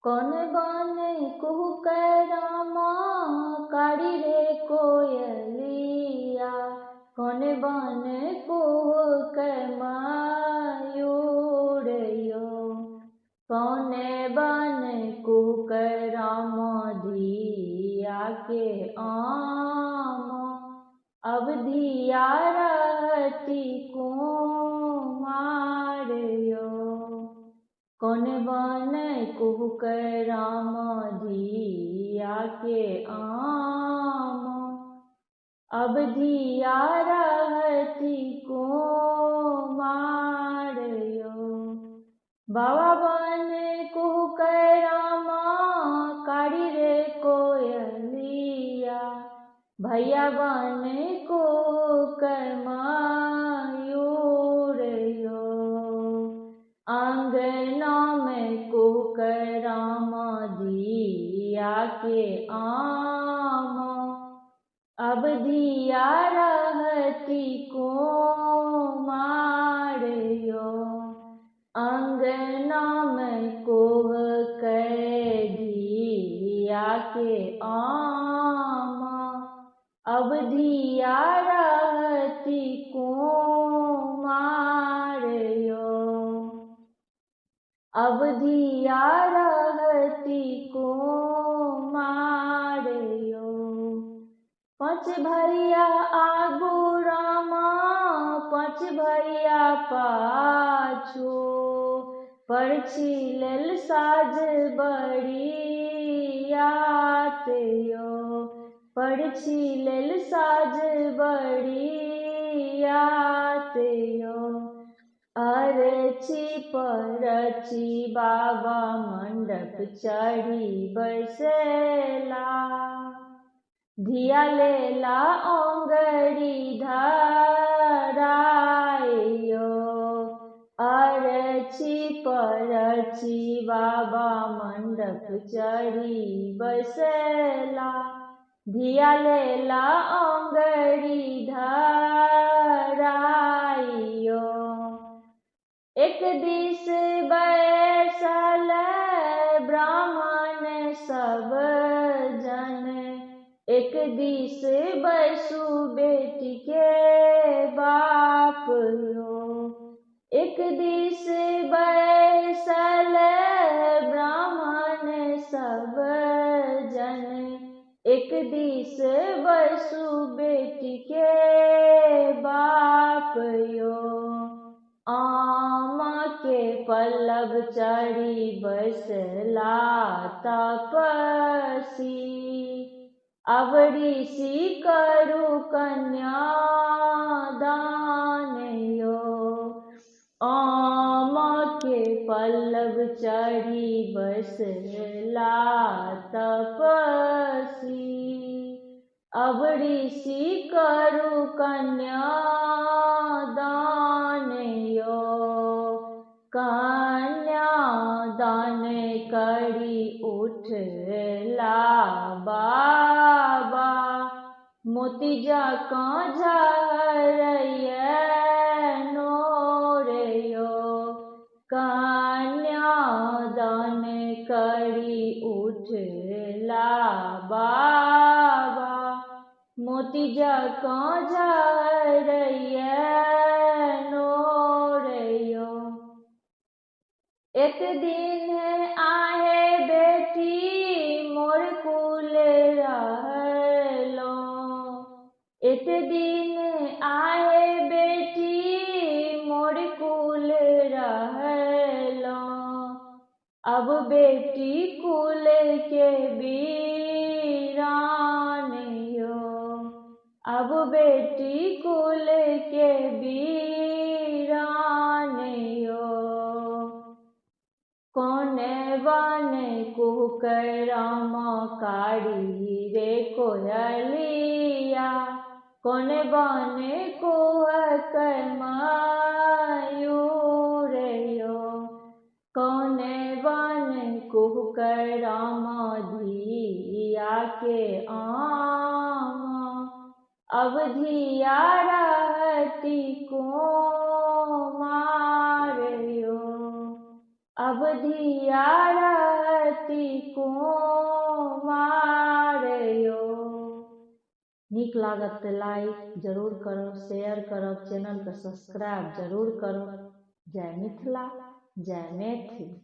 कौन बने कुहक रामा काड़ी रे कोयलिया। कौन बने कुहक मयूरयो। कौन बने कुहक राम धिया के आम। अब धिया रहती कुमारयो। कौन बने कुहक राम धिया के आम। अब धिया रहती कुमारयो। बाबा बने कुहक रामा काड़ी रे कोयलिया। भैया बने कुहक मयूरयो। अंगना में कुहक राम धिया के आम। अब धिया रहती कुमारयो। अंगना में कुहक धिया के आम। अब धिया रहती कुमारयो। अब धिया रहती कुमारयो। पाँच भैया आगू रामा पाँच भैया पाछू। परछी लेल साज बरियातयो। परछी लेल साज बरियातयो। अरछी परछी बाबा मंडप चढ़ी बैसेला। धिया लेला ओंगरी धरायो। अरछी परछी बाबा मंडप चढ़ी बैसेला। धिया लेला ओंगरी धरायो। एक दिस बैसल ब्राह्मण सब जन। एक दिस बैसु बेटी के बाप यो। एक दिस बैसल ब्राह्मण सब जन। एक दिस बैसु बेटी के बाप यो। आम के पल्लव चढ़ी बैसला तपसी। अवऋषि करु कन्यादान यो। आम के पल्लव चढ़ी बैसला तपसी। अवऋषि करु कन्यादान यो। कन्यादान करी उठला बाबा। मोती जकाँ झरैया नोरयो। कन्यादान करी उठला बाबा। मोती जकाँ झरैया नोरयो। एक दिन आहे बेटी मोर कुल रहलो। एक दिन आहे बेटी मोर कुल रहलो। अब बेटी कुल के वीरान यो। अब बेटी कुल के वीरान यो। कौन बने कुहक राम काड़ी रे कोयलिया। कौन बने कुहक मयूरयो। कौन बने कुहक राम धिया के आम। अब धिया रहती कुमारयो। अब धिया रहती नीक लागत तो लाइक जरूर करो, शेयर करो, चैनल के सब्सक्राइब जरूर करो। जय मिथिला, जय मैथिल।